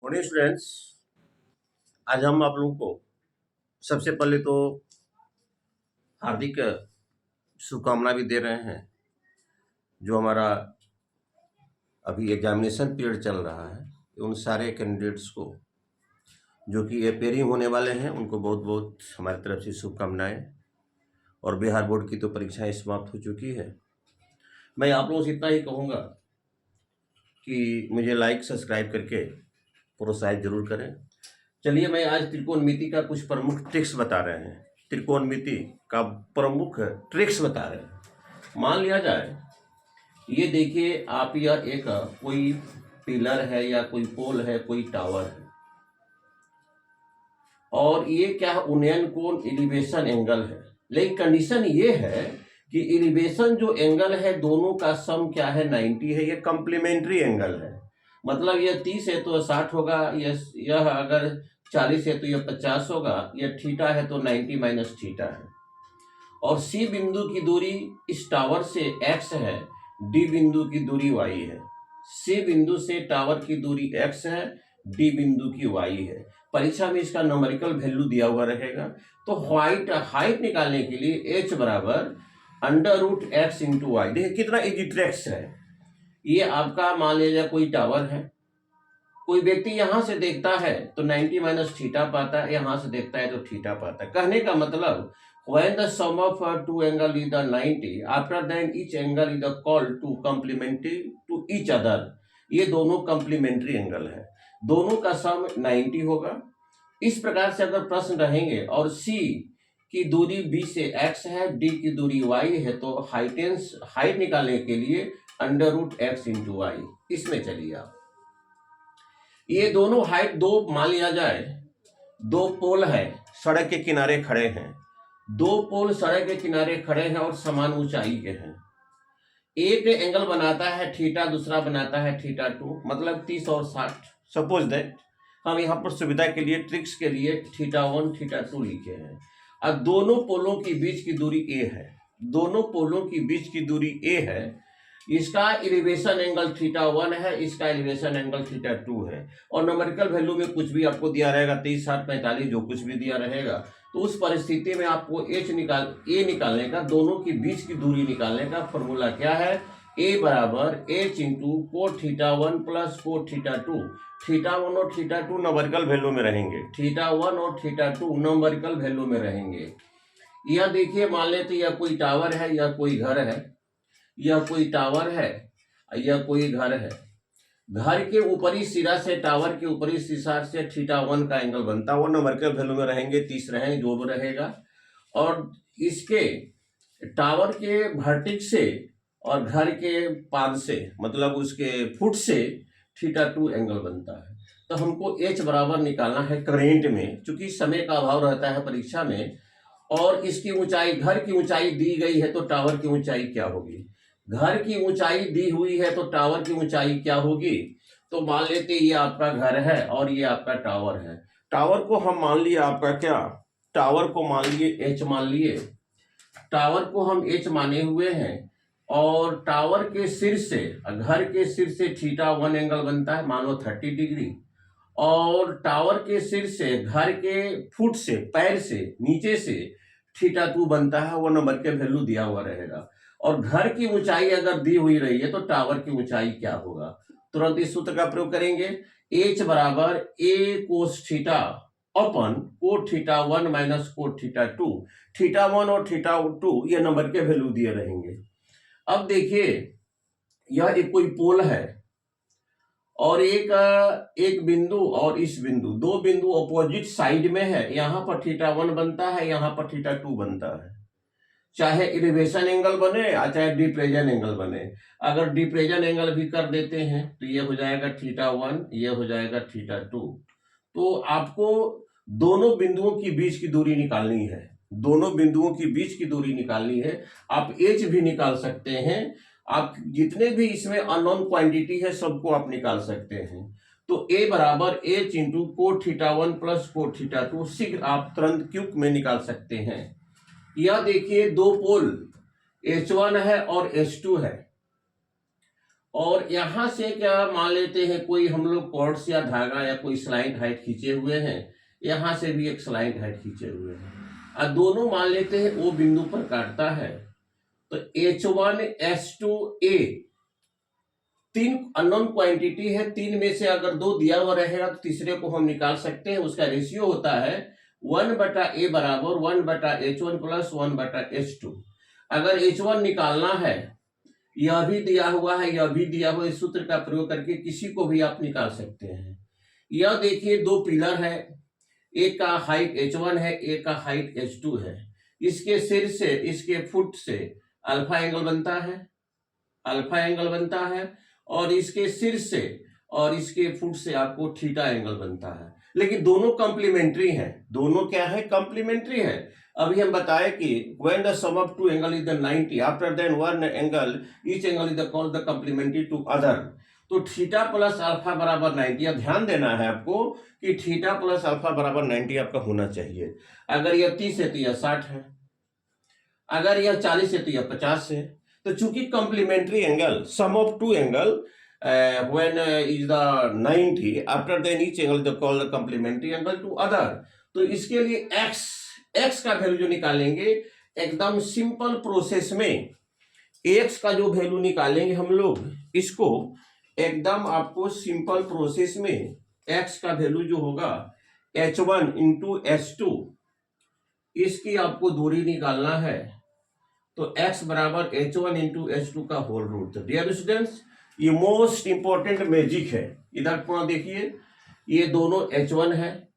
Morning students. आज हम आप लोगों को सबसे पहले तो हार्दिक शुभकामना भी दे रहे हैं। जो हमारा अभी एग्जामिनेशन पीरियड चल रहा है, उन सारे कैंडिडेट्स को जो कि अपेयरिंग होने वाले हैं, उनको बहुत बहुत हमारी तरफ से शुभकामनाएं। और बिहार बोर्ड की तो परीक्षाएं समाप्त हो चुकी है। मैं आप लोगों से इतना ही कहूँगा कि मुझे लाइक सब्सक्राइब करके प्रोत्साहित जरूर करें। चलिए, मैं आज त्रिकोणमिति का कुछ प्रमुख ट्रिक्स बता रहे हैं। त्रिकोणमिति का प्रमुख ट्रिक्स बता रहे हैं। मान लिया जाए, ये देखिए आप, यह एक कोई पिलर है या कोई पोल है, कोई टावर है, और ये क्या उन्नयन कोण एलिवेशन एंगल है। लेकिन कंडीशन ये है कि एलिवेशन जो एंगल है दोनों का सम क्या है, 90 है। ये कॉम्प्लीमेंट्री एंगल है। मतलब यह 30 है तो 60 होगा, यह अगर 40 है तो यह 50 होगा, यह थीटा है तो 90 माइनस थीटा है। और सी बिंदु की दूरी इस टावर से x है, डी बिंदु की दूरी y है। सी बिंदु से टावर की दूरी x है, डी बिंदु की y है। परीक्षा में इसका न्यूमेरिकल वैल्यू दिया हुआ रहेगा। तो हाइट निकालने के लिए h बराबर √x इंटू वाई। देखिए कितना इजी ट्रिक्स है ये। आपका मान लीजिए कोई टावर है, कोई व्यक्ति यहां से देखता है तो 90 माइनस थीटा पाता है, यहां से देखता है तो थीटा पाता है। कहने का मतलब, when the sum of two angle is the 90, after then each angle is called to complementary to each other। ये दोनों कॉम्प्लीमेंट्री एंगल है, दोनों का सम 90 होगा। इस प्रकार से अगर प्रश्न रहेंगे और C की दूरी B से x है, D की दूरी y है, तो हाइट निकालने के लिए √x इंटू वाई। इसमें चलिए आप, ये दोनों हाइट दो मान लिया जाए, दो पोल है, सड़क के किनारे खड़े हैं। दो पोल सड़क के किनारे खड़े हैं और समान ऊंचाई के हैं। एक एंगल बनाता है थीटा, दूसरा बनाता है θ2, मतलब 30 और 60। सपोज दैट हम यहाँ पर सुविधा के लिए, ट्रिक्स के लिए θ1 θ2 लिखे हैं। अब दोनों पोलों की बीच की दूरी a है, दोनों पोलों की बीच की दूरी a है। इसका एलिवेशन एंगल θ1 है, इसका एलिवेशन एंगल θ2 है। और न्यूमेरिकल वैल्यू में कुछ भी आपको दिया रहेगा, 30 60 45 जो कुछ भी दिया रहेगा, तो उस परिस्थिति में आपको ए निकालने का, दोनों की बीच की दूरी निकालने का फॉर्मूला क्या है, a बराबर h into cot θ1 plus cot θ2। θ1 और θ2 न्यूमेरिकल वैल्यू में रहेंगे, θ1 और θ2 न्यूमेरिकल वैल्यू में रहेंगे। यह देखिए, मान लेते यह कोई टावर है या कोई घर है, यह कोई टावर है, यह कोई घर है। घर के ऊपरी सिरा से, टावर के ऊपरी सिरा से θ1 का एंगल बनता है, वो न्यूमेरिकल वैल्यू में रहेंगे, 30 रहेंगे, जो भी रहेगा। और इसके टावर के वर्टेक्स से और घर के पाद से, मतलब उसके फुट से θ2 एंगल बनता है। तो हमको h बराबर निकालना है करेंट में, चूंकि समय का अभाव रहता है परीक्षा में। और इसकी ऊंचाई, घर की ऊंचाई दी गई है तो टावर की ऊंचाई क्या होगी, घर की ऊंचाई दी हुई है तो टावर की ऊंचाई क्या होगी। तो मान लेते ये आपका घर है और ये आपका टावर है। टावर को हम मान लिए आपका क्या, टावर को मान लिए h मान लिए, टावर को हम h माने हुए हैं। और टावर के सिर से, घर के सिर से θ1 एंगल बनता है, मान लो 30 डिग्री। और टावर के सिर से, घर के फुट से, पैर से, नीचे से θ2 बनता है, वो नंबर के वैल्यू दिया हुआ रहेगा। और घर की ऊंचाई अगर दी हुई रही है तो टावर की ऊंचाई क्या होगा। तुरंत इस सूत्र का प्रयोग करेंगे, h बराबर a cos theta upon cot θ1 minus cot θ2। θ1 और θ2 ये नंबर के वैल्यू दिए रहेंगे। अब देखिए, यह एक कोई पोल है और एक बिंदु और इस बिंदु, दो बिंदु अपोजिट साइड में है। यहां पर θ1 बनता है, यहां पर θ2 बनता है। चाहे एलिवेशन एंगल बने या चाहे डिप्रेजन एंगल बने। अगर डिप्रेजन एंगल भी कर देते हैं तो ये हो जाएगा θ1, ये हो जाएगा θ2। तो आपको दोनों बिंदुओं की बीच की दूरी निकालनी है, दोनों बिंदुओं की बीच की दूरी निकालनी है। आप h भी निकाल सकते हैं, आप जितने भी इसमें अननोन क्वांटिटी है सबको आप निकाल सकते हैं। तो a बराबर h into cot θ1 plus cot θ2 शीघ्र आप तुरंत क्यूब में निकाल सकते हैं। यह देखिए, दो पोल H1 है और H2 है, और यहां से क्या मान लेते हैं, कोई हम लोग कॉर्ड्स या धागा या कोई स्लाइड हाइट खींचे हुए हैं, यहां से भी एक स्लाइड हाइट खींचे हुए हैं, और दोनों मान लेते हैं ओ बिंदु पर काटता है। तो H1 S2 A तीन अननोन क्वांटिटी है, तीन में से अगर दो दिया हुआ रहेगा तो तीसरे को हम निकाल सकते हैं। उसका रेशियो होता है 1/A बराबर 1/H1 प्लस 1/H2। अगर H1 निकालना है, यह भी दिया हुआ है, यह भी दिया हुआ है, इस सूत्र का प्रयोग करके किसी को भी आप निकाल सकते हैं। यह देखिए दो पिलर है, एक का हाइट H1 है, एक का हाइट H2 है। इसके सिर से इसके फुट से अल्फा एंगल बनता है, अल्फा एंगल बनता है, और इसके सिर से और इसके फुट से आपको थीटा एंगल बनता है। लेकिन दोनों कॉम्प्लीमेंट्री हैं, दोनों क्या है, कॉम्प्लीमेंट्री है। अभी हम बताए कि when the sum of two angle is the 90, after then one angle, each angle is called the complementary to other। तो थीटा प्लस अल्फा बराबर 90। अब ध्यान देना है आपको कि थीटा प्लस अल्फा बराबर 90 आपका होना चाहिए। अगर यह 30 है तो यह 60 है, अगर यह 40 है तो यह 50 है। तो चूंकि complementary angle sum of two angle when is the 90, after then each angle is called the complementary angle to other। तो इसके लिए x का वैल्यू जो निकालेंगे एकदम सिंपल प्रोसेस में, x का जो वैल्यू निकालेंगे हम लोग, इसको एकदम आपको सिंपल प्रोसेस में x का वैल्यू जो होगा H1 इंटू H2, इसकी आपको दूरी निकालना है। तो x बराबर H1 इंटू H2 का होल रूट। डियर स्टूडेंट्स, ये मोस्ट इंपॉर्टेंट मैजिक है। इधर पूरा देखिए, ये दोनों H1 है,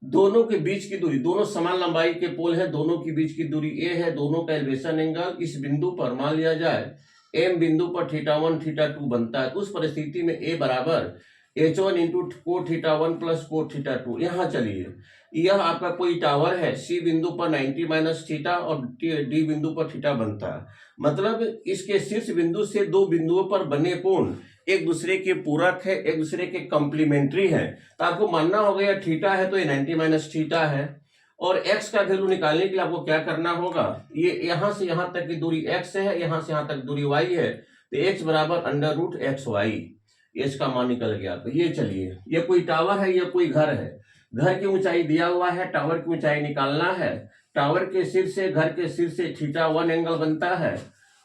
दोनों के बीच की दूरी, दोनों समान लंबाई के पोल है, दोनों के बीच की दूरी a है, दोनों का एलिवेशन एंगल इस बिंदु पर मान लिया जाए m बिंदु पर θ1 θ2 बनता है। उस परिस्थिति में a बराबर H1 into cot θ1 plus cot θ2। यहाँ चलिए, यह आपका कोई टावर है, C बिंदु पर 90 माइनस थीटा और D बिंदु पर थीटा बनता है। मतलब इसके शीर्ष बिंदु से दो बिंदुओं पर बने कोण एक दूसरे के पूरक है, एक दूसरे के कॉम्प्लीमेंट्री है। तो आपको मानना होगा यह थीटा है तो ये 90 माइनस थीटा है। और x का वैल्यू निकालने के लिए आपको क्या करना होगा, ये यहां से यहां तक की दूरी x है, यहां से यहां तक दूरी y है, तो x बराबर अंडर रूट XY, इसका मान निकल गया। तो ये चलिए, ये कोई टावर है, ये कोई घर है, घर की ऊंचाई दिया हुआ है, टावर की ऊंचाई निकालना है। टावर के सिर से घर के सिर से θ1 एंगल बनता है,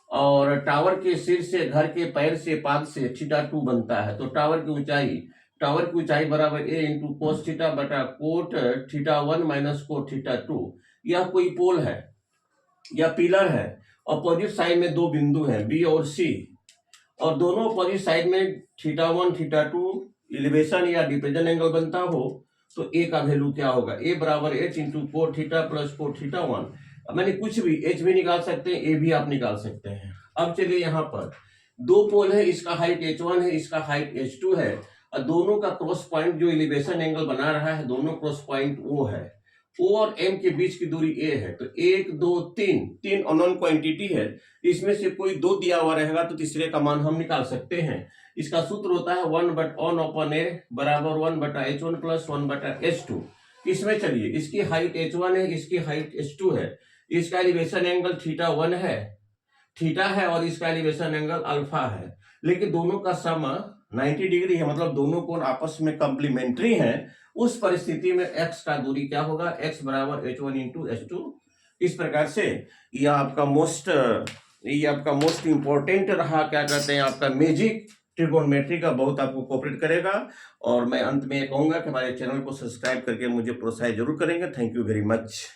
और टावर के सिर से घर के पैर से पाद से θ2 बनता है। तो टावर की ऊंचाई बराबर a इंटू कोस थीटा बटा कोट θ1 माइनस कोट θ2। यह कोई पोल है या पिलर है, अपोजिट साइड में दो बिंदु हैं B और C, और दोनों अपोजिट साइड में θ1 θ2 एलिवेशन या डिप्रेशन एंगल बनता हो, तो a का वैल्यू क्या होगा, a बराबर h into cot theta plus cot θ1। अब मैंने कुछ भी h भी निकाल सकते हैं, a भी आप निकाल सकते हैं। अब चलिए, यहाँ पर दो पोल है, इसका हाइट H1 है, इसका हाइट H2 है, और दोनों का क्रॉस पॉइंट जो एलिवेशन एंगल बना रहा है, दोनों क्रॉस पॉइंट O है। O और M के बीच की दूरी A है। तो 1 2 3 अननोन क्वांटिटी है, इसमें से कोई दो दिया हुआ रहेगा तो तीसरे का मान हम निकाल सकते हैं। इसका सूत्र होता है 1/A बराबर 1/H1 प्लस 1/H2। इसमें चलिए, इसकी हाइट H1 है, इसकी हाइट H2 है, इसका एलिवेशन एंगल θ1 है, थीटा है, और इसका एलिवेशन एंगल अल्फा है। लेकिन दोनों का सम 90 डिग्री है, मतलब दोनों कोण आपस में कॉम्प्लीमेंट्री हैं। उस परिस्थिति में x का दूरी क्या होगा, x बराबर H1 इंटू H2। इस प्रकार से यह आपका मोस्ट इंपॉर्टेंट रहा, क्या कहते हैं, आपका मैजिक ट्रिगोनोमेट्री का बहुत आपको कोऑपरेट करेगा। और मैं अंत में कहूंगा कि हमारे चैनल को सब्सक्राइब करके मुझे प्रोत्साहित जरूर करेंगे। Thank you very much.